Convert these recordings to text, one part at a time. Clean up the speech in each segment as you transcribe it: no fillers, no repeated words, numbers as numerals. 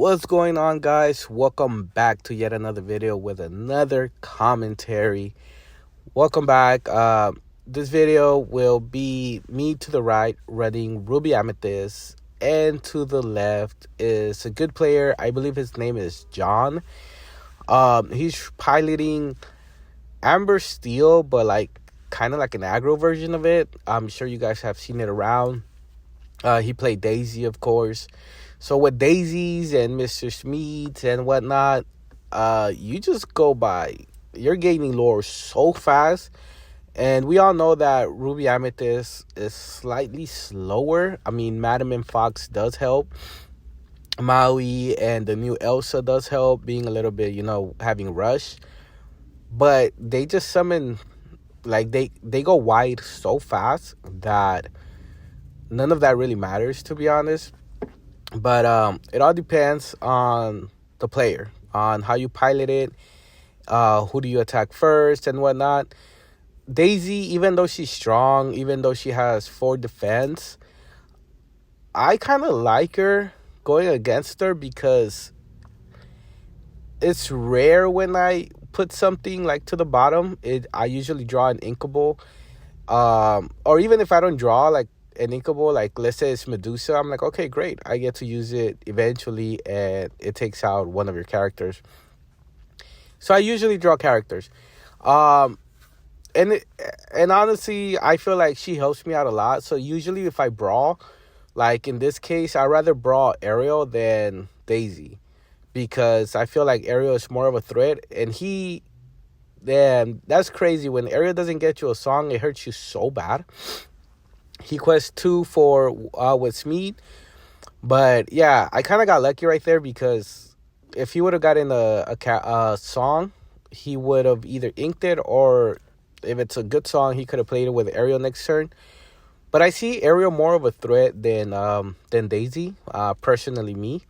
What's going on, guys? Welcome back to yet another video with another commentary. Welcome back. This video will be me to the right running Ruby Amethyst, and to the left is a good player. I believe his name is John. He's piloting Amber Steel, but like kind of like an aggro version of it. I'm sure you guys have seen it around. He played Daisy, of course. So with Daisies and Mr. Smeets and whatnot, you just go by. You're gaining lore so fast. And we all know that Ruby Amethyst is slightly slower. I mean, Madam and Fox does help. Maui and the new Elsa does help, being a little bit, having rush. But they just summon, like, they go wide so fast that none of that really matters, to be honest. But it all depends on the player, on how you pilot it, who do you attack first and whatnot. Daisy, even though she's strong, even though she has 4 defense, I kind of like her going against her because it's rare when I put something like to the bottom. I usually draw an inkable, or even if I don't draw like an inkable, like let's say it's Medusa, I'm like, okay, great, I get to use it eventually and it takes out one of your characters. So I usually draw characters, and honestly, I feel like she helps me out a lot. So usually if I brawl, like in this case, I'd rather brawl Ariel than Daisy, because I feel like Ariel is more of a threat. And damn, that's crazy. When Ariel doesn't get you a song, it hurts you so bad. He quests 2 for with Smeet. But yeah, I kind of got lucky right there, because if he would have gotten a song, he would have either inked it, or if it's a good song, he could have played it with Ariel next turn. But I see Ariel more of a threat than Daisy, personally me.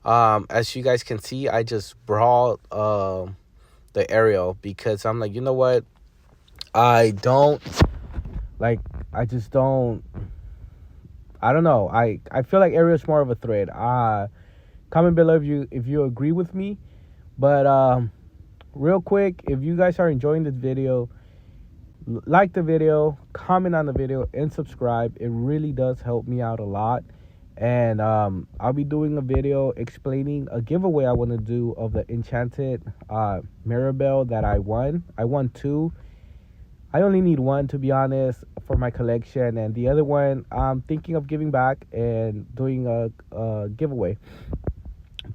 As you guys can see, I just brought the Ariel because I'm like, you know what? I just don't. I don't know. I feel like Ariel's more of a threat. Comment below if you agree with me. But real quick, if you guys are enjoying this video, like the video, comment on the video, and subscribe. It really does help me out a lot. And I'll be doing a video explaining a giveaway I want to do of the enchanted Mirabelle that I won. I won 2. I only need 1, to be honest, for my collection. And the other one, I'm thinking of giving back and doing a giveaway.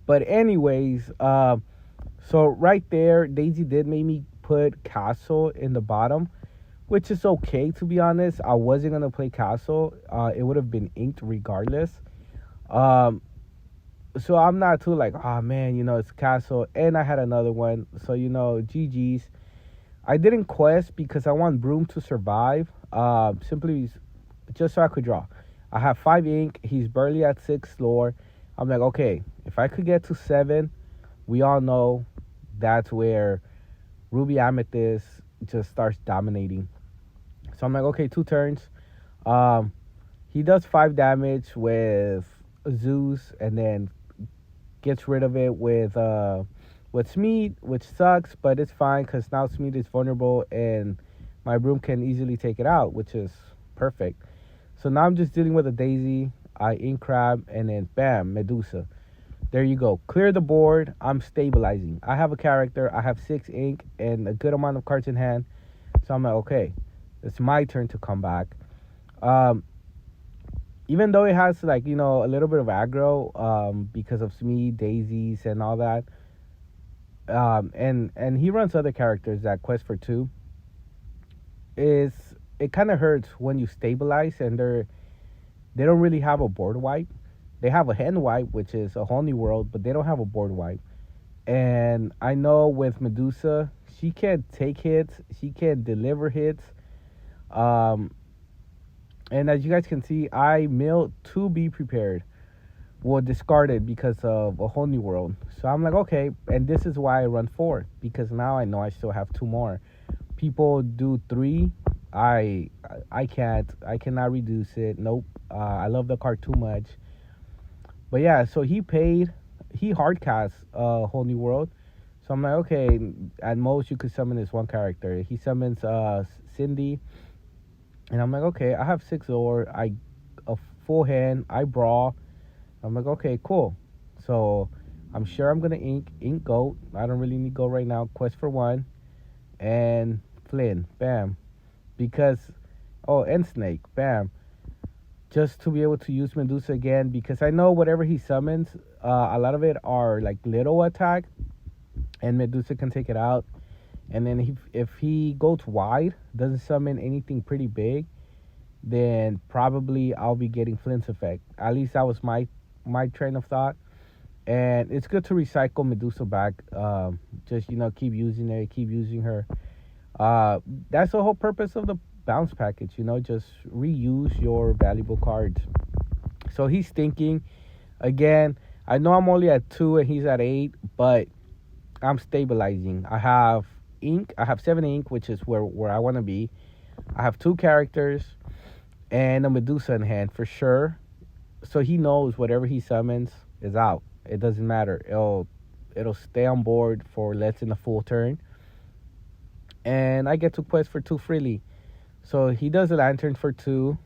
But anyways, so right there, Daisy did make me put Castle in the bottom, which is okay, to be honest. I wasn't going to play Castle. It would have been inked regardless. So I'm not too like, oh man, it's Castle. And I had another one. So, GG's. I didn't quest because I want Broom to survive. Simply just so I could draw. I have 5 ink. He's barely at 6 lore. I'm like, okay, if I could get to 7, we all know that's where Ruby Amethyst just starts dominating. So I'm like, okay, 2 turns. He does 5 damage with Zeus, and then gets rid of it with Smeet, which sucks, but it's fine because now Smeet is vulnerable and my Broom can easily take it out, which is perfect. So now I'm just dealing with a Daisy. I ink Crab, and then bam, Medusa. There you go. Clear the board. I'm stabilizing. I have a character. I have 6 ink and a good amount of cards in hand. So I'm like, okay, it's my turn to come back. Even though it has like, a little bit of aggro, because of Smeet, Daisies, and all that. And he runs other characters that quest for 2. It kind of hurts when you stabilize and they don't really have a board wipe. They have a hand wipe, which is a whole new world, but they don't have a board wipe. And I know with Medusa, she can take hits, she can deliver hits. And as you guys can see, I milled to be prepared. Well, discarded because of a whole new world. So I'm like, okay, and this is why I run 4, because now I know I still have 2 more. People do 3. I cannot reduce it. Nope. I love the card too much. But yeah, so he paid he hard casts a whole new world. So I'm like, okay, at most you could summon this one character. He summons Cindy, and I'm like, okay, I have 6 I a full hand. I brawl. I'm like, okay, cool. So I'm sure I'm gonna ink goat. I don't really need goat right now. Quest for one, and Flynn, bam, because and Snake, bam, just to be able to use Medusa again because I know whatever he summons, a lot of it are like little attack, and Medusa can take it out. And then if he goes wide, doesn't summon anything pretty big, then probably I'll be getting Flint's effect. At least that was my train of thought. And it's good to recycle Medusa back. Just keep using her, keep using her. That's the whole purpose of the bounce package. Just reuse your valuable cards. So he's thinking again. I know I'm only at 2 and he's at 8, but I'm stabilizing. I have ink. I have 7 ink, which is where I want to be. I have 2 characters and a Medusa in hand for sure. So he knows whatever he summons is out. It doesn't matter. It'll stay on board for less than a full turn. And I get to quest for 2 freely. So he does a lantern for 2,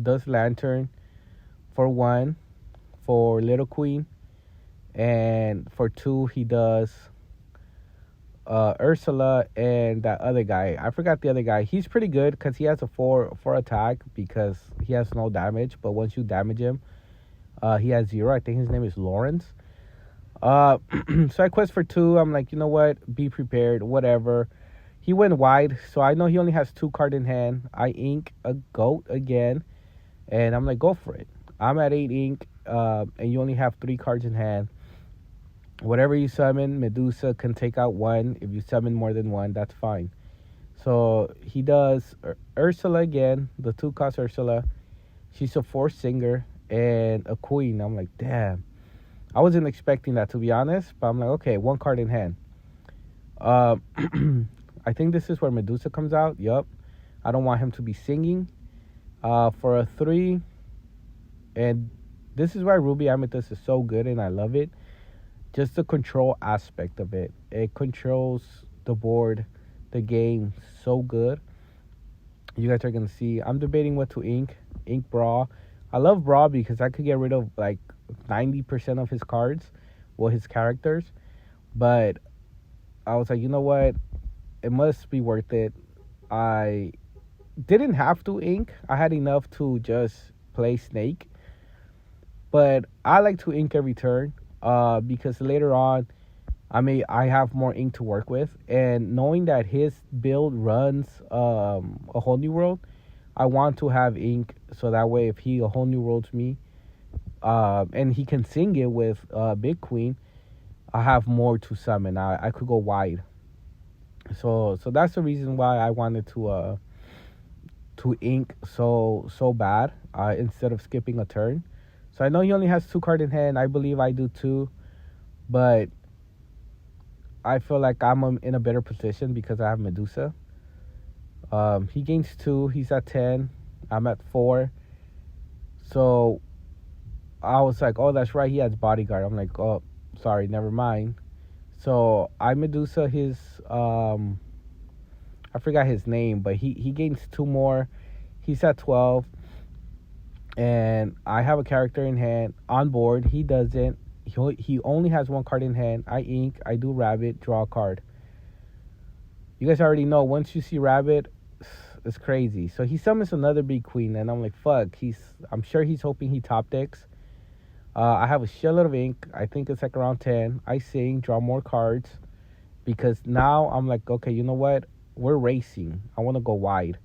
does lantern for 1 for Little Queen, and for 2 he does Ursula and that other guy. I forgot the other guy. He's pretty good because he has a 4 attack because he has no damage. But once you damage him, he has 0. I think his name is Lawrence. So I quest for 2. I'm like, you know what? Be prepared. Whatever. He went wide, so I know he only has 2 cards in hand. I ink a goat again, and I'm like, go for it. I'm at 8 ink, and you only have 3 cards in hand. Whatever you summon, Medusa can take out 1. If you summon more than 1, that's fine. So he does Ursula again, the 2-cost Ursula. She's a 4 singer and a queen. I'm like, damn. I wasn't expecting that, to be honest, but I'm like, okay, 1 card in hand. I think this is where Medusa comes out. Yup. I don't want him to be singing. For a 3, and this is why Ruby Amethyst is so good, and I love it. Just the control aspect of it. It controls the board, the game so good. You guys are going to see. I'm debating what to ink. Ink Brawl. I love Brawl because I could get rid of like 90% of his cards. Well, his characters. But I was like, you know what? It must be worth it. I didn't have to ink. I had enough to just play Snake. But I like to ink every turn. Because later on, I have more ink to work with, and knowing that his build runs a whole new world, I want to have ink so that way if he a whole new worlds me, and he can sing it with Big Queen, I have more to summon. I could go wide. So that's the reason why I wanted to ink so bad instead of skipping a turn. So I know he only has 2 cards in hand. I believe I do too. But I feel like I'm in a better position because I have Medusa. He gains 2. He's at 10. I'm at 4. So I was like, oh, that's right. He has bodyguard. I'm like, oh, sorry. Never mind. So I Medusa his... I forgot his name. But he gains 2 more. He's at 12. And I have a character in hand on board. He doesn't. He only has 1 card in hand. I ink. I do rabbit. Draw a card. You guys already know. Once you see rabbit, it's crazy. So he summons another Big Queen, and I'm like, fuck. I'm sure he's hoping he top decks. I have a shitload of ink. I think it's like around 10. I sing. Draw more cards. Because now I'm like, okay, you know what? We're racing. I want to go wide.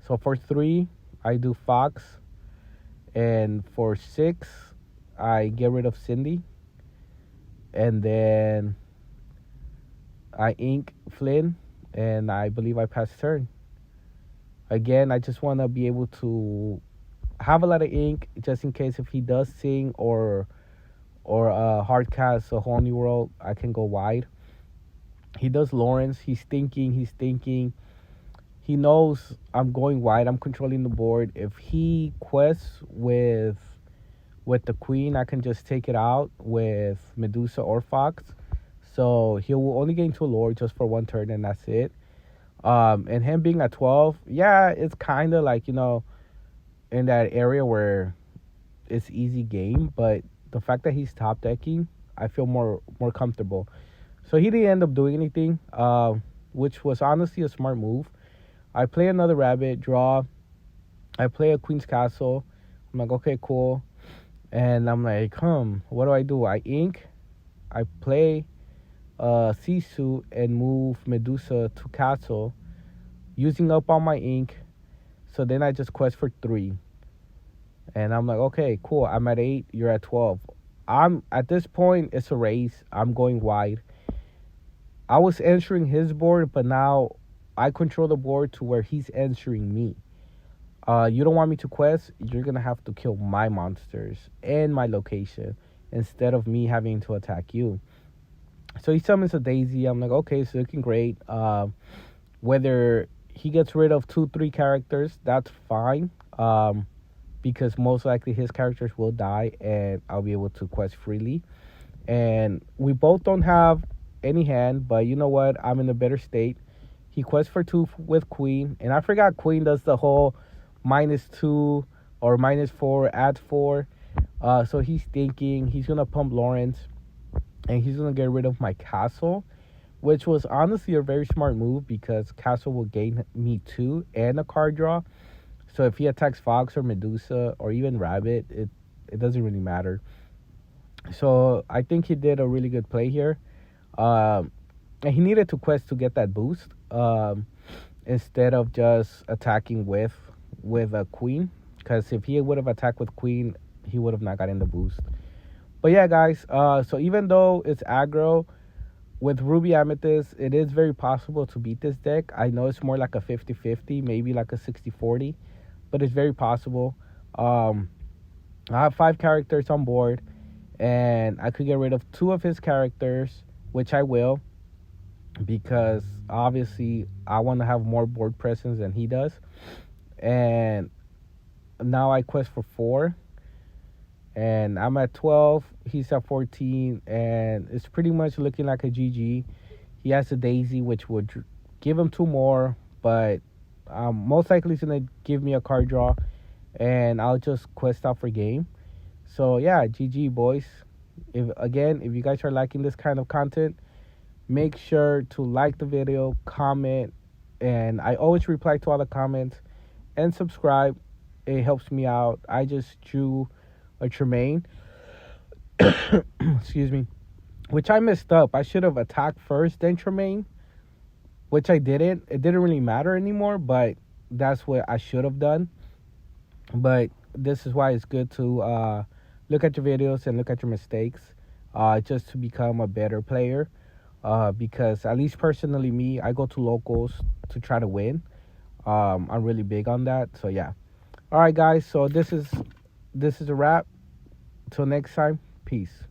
So for 3, I do Fox. And for 6, I get rid of Cindy. And then I ink Flynn. And I believe I pass turn. Again, I just want to be able to have a lot of ink just in case if he does sing or hard cast a whole new world, I can go wide. He does Lawrence. He's thinking. He knows I'm going wide. I'm controlling the board. If he quests with with the queen, I can just take it out with Medusa or Fox. So he will only gain 2 lore just for 1 turn, and that's it. And him being at 12, yeah, it's kind of like, in that area where it's easy game, but the fact that he's top decking, I feel more comfortable. So he didn't end up doing anything, which was honestly a smart move. I play another rabbit, draw. I play a Queen's Castle. I'm like, okay, cool. And I'm like, what do? I ink. I play Sisu and move Medusa to Castle, using up all my ink. So then I just quest for 3. And I'm like, okay, cool. I'm at 8. You're at 12. I'm at this point. It's a race. I'm going wide. I was entering his board, but now I control the board to where he's entering me. You don't want me to quest? You're gonna have to kill my monsters and my location instead of me having to attack you. So he summons a Daisy. I'm like, okay, it's looking great. Whether he gets rid of 2-3 characters, that's fine. Because most likely his characters will die and I'll be able to quest freely. And we both don't have any hand, but you know what? I'm in a better state. He quests for 2 with Queen, and I forgot Queen does the whole -2 or -4, add 4. So he's thinking he's gonna pump Lawrence, and he's gonna get rid of my castle, which was honestly a very smart move because castle will gain me 2 and a card draw. So if he attacks Fox or Medusa or even Rabbit, it doesn't really matter. So I think he did a really good play here. And he needed to quest to get that boost, instead of just attacking with a Queen. Because if he would have attacked with Queen, he would have not gotten the boost. But yeah, guys, so even though it's aggro, with Ruby Amethyst, it is very possible to beat this deck. I know it's more like a 50-50, maybe like a 60-40, but it's very possible. I have 5 characters on board, and I could get rid of 2 of his characters, which I will, because obviously I want to have more board presence than he does. And now I quest for 4, and I'm at 12, he's at 14, and it's pretty much looking like a GG. He has a Daisy, which would give him 2 more, but most likely he's going to give me a card draw, and I'll just quest out for game. So yeah, GG, boys. If you guys are liking this kind of content, make sure to like the video, comment, and I always reply to all the comments, and subscribe. It helps me out. I just drew a Tremaine, excuse me, which I messed up. I should have attacked first, then Tremaine, which I didn't. It didn't really matter anymore, but that's what I should have done. But this is why it's good to look at your videos and look at your mistakes, just to become a better player. Because at least personally, me, I go to locals to try to win. I'm really big on that. So yeah. All right, guys. So this is a wrap. Till next time. Peace.